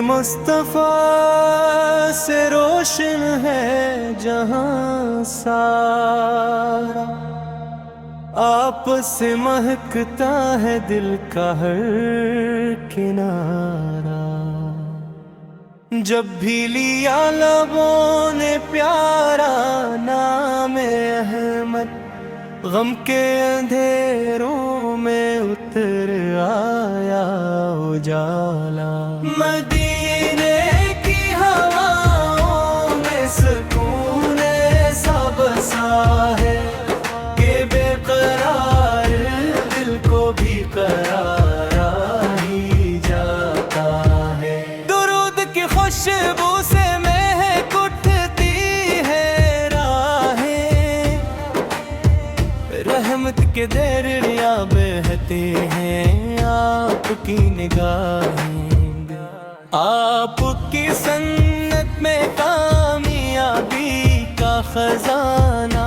مصطفیٰ سے روشن ہے جہاں سارا، آپ سے مہکتا ہے دل کا ہر کنارہ۔ جب بھی لیا لبوں نے پیارا نام احمد، غم کے اندھیروں میں اتر آیا اجالا۔ مدینے کی ہواؤں میں سکون ایسا بسا ہے کہ بے قرار دل کو بھی قرار ہی جاتا ہے۔ درود کی خوشبو سے مہک اٹھتی ہے راہیں، رحمت کے دریا بہتے ہیں آپ کی نگاہیں۔ آپ کی سنت میں کامیابی کا خزانہ،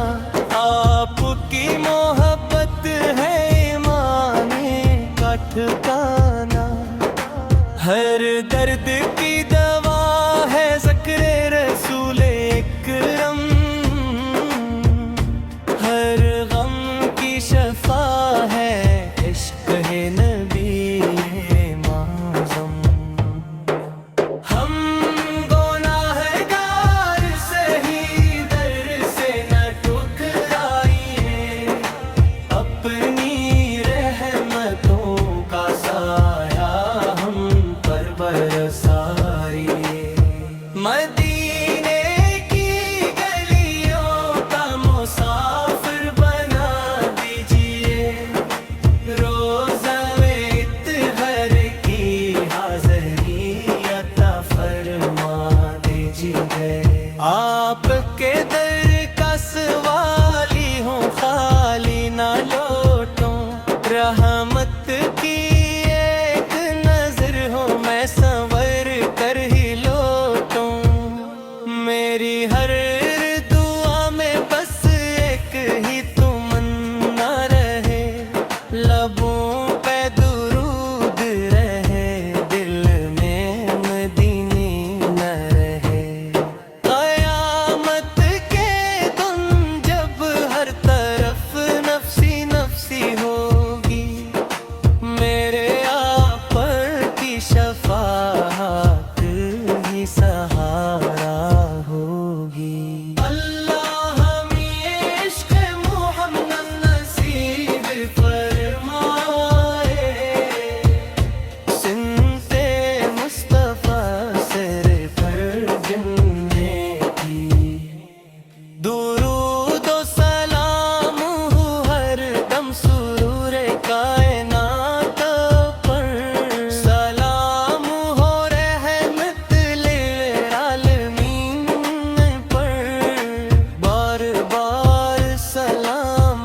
آپ کی محبت ہے ایمان کا ٹھکانہ۔ ہر درد کی دوا ہے ذکر رسول اکرم، ہر غم کی شفا ہے عشق ہے نبی معظم۔ ہم گناہگار سہی در سے نہ ٹھکرائیے، اپنی رحمتوں کا سایہ ہم پر برسائیے۔ مدینے کی گلیوں کا مسافر بنا دیجیے، روزہ اطہر کی حاضری عطا فرما دیجیے۔ آپ کے در کا سوالی ہوں خالی نہ لوٹوں، رحمت کی ایک نظر ہو میں سنور کر ہی لوٹوں۔ میری ہر دعا میں بس ایک ہی تمنا رہے، لبوں پہ درود رہے، دل میں مدینے نہ رہے۔ قیامت کے دن جب ہر طرف نفسی نفسی ہوگی، میرے آپ کی شفاعت ہی سہارا ہوگی۔ اللہ ہمیں عشق محمد نصیب فرمائے، سنت مصطفیٰ سر پر جمنے کی۔ درود و سلام ہو ہر دم سرور کائنات پر، سلام ہو رحمت للعالمین پر، بار بار سلام۔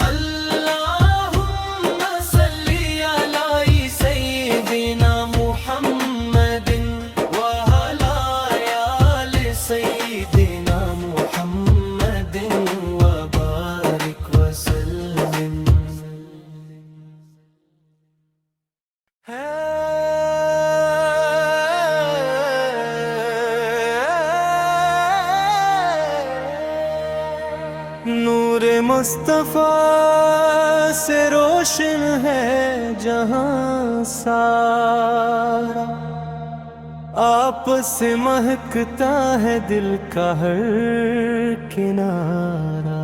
اللہم صلی علی سیدنا محمد وعلی آل سیدنا محمد وبارک وسلم۔ نور مصطفیٰ سے روشن ہے جہاں سارا، آپ سے مہکتا ہے دل کا ہر کنارہ۔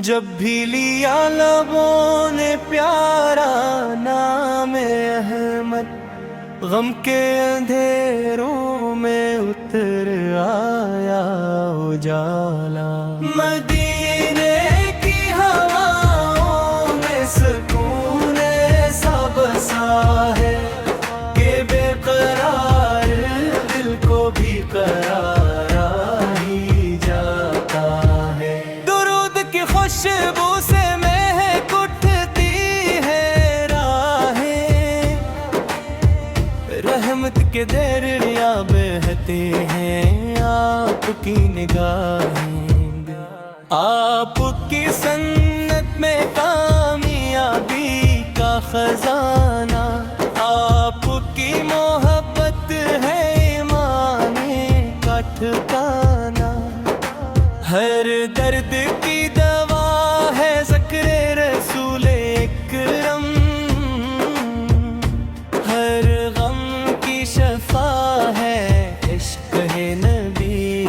جب بھی لیا لبوں نے پیارا نام احمد، غم کے اندھیروں میں اتر آیا اجالا۔ مدینے کی ہواؤں میں سکون ایسا بسا ہے کہ بے قرار دل کو بھی قرار ہی جاتا ہے۔ درود کی خوشبو سے مہک اٹھتی ہے راہیں، رحمت کے دریا بہتے ہیں آپ کی نگاہیں۔ آپ کی سنت میں کامیابی کا خزانہ، آپ کی دانا، ہر درد کی دوا ہے ذکر رسول اکرم، ہر غم کی شفا ہے عشق ہے نبی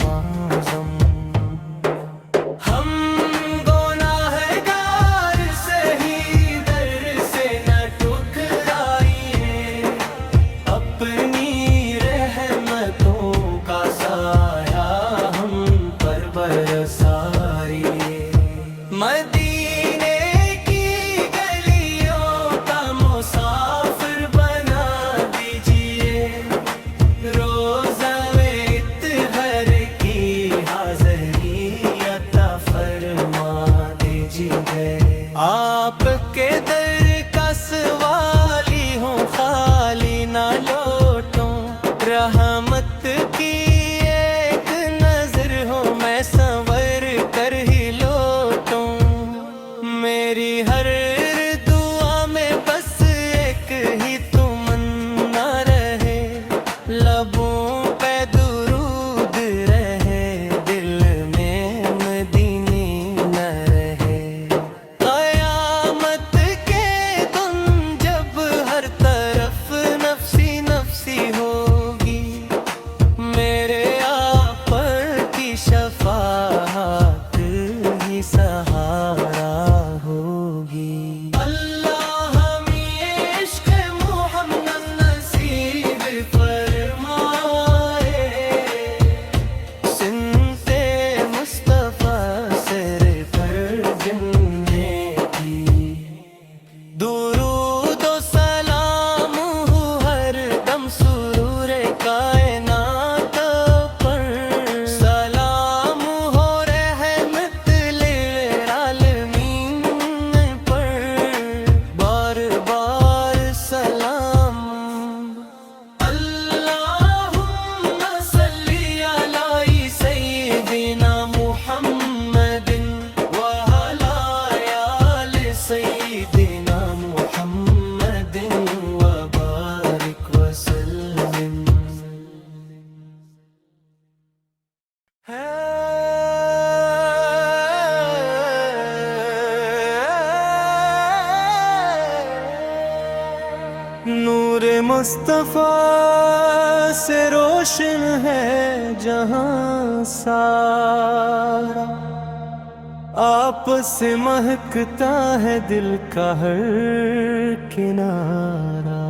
معظم۔ ہم گناہگار سہی در سے نہ ٹکرائیے، اپنی رحمتوں کا سایہ ہم پر برسائیے، مدینے کی گلیوں کا مسافر بنا دیجیے، روزہ اطہر کی حاضری عطا فرما دیجیے۔ آپ کے در کا سوالی ہوں، خالی نہ لوٹوں، رحمت کی ایک نظر ہو میں سنور کر ہی لوٹوں، میری ہر دعا میں بس ایک ہی تمنا رہے، لبوں پہ درود رہے، دل میں مدینے نہ رہے۔ قیامت کے دن جب ہر طرف نفسی نفسی ہوگی، میرے آپ کی شفاعت ہی سہارا ہوگی۔ اللہ ہمیں عشق محمد نصیب فرمائے، سنتے مصطفیٰ سر پر جننے کی، درود و سلام ہو ہر دم سرور کائنات پر، سلام ہو رحمت للعالمین پر، بار بار سلام۔ اللہم صلی علی سیدنا محمد وعلی آل سیدنا محمد وبارک وسلم۔ نور مصطفیٰ سے روشن ہے جہاں سارا، آپ سے مہکتا ہے دل کا ہر کنارہ،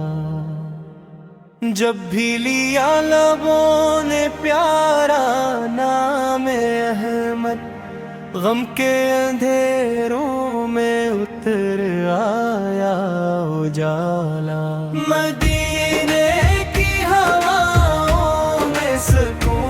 جب بھی لیا لبوں نے پیارا نام احمد، غم کے اندھیروں میں اتر آیا اجالا، مدینے کی ہواؤں میں سکون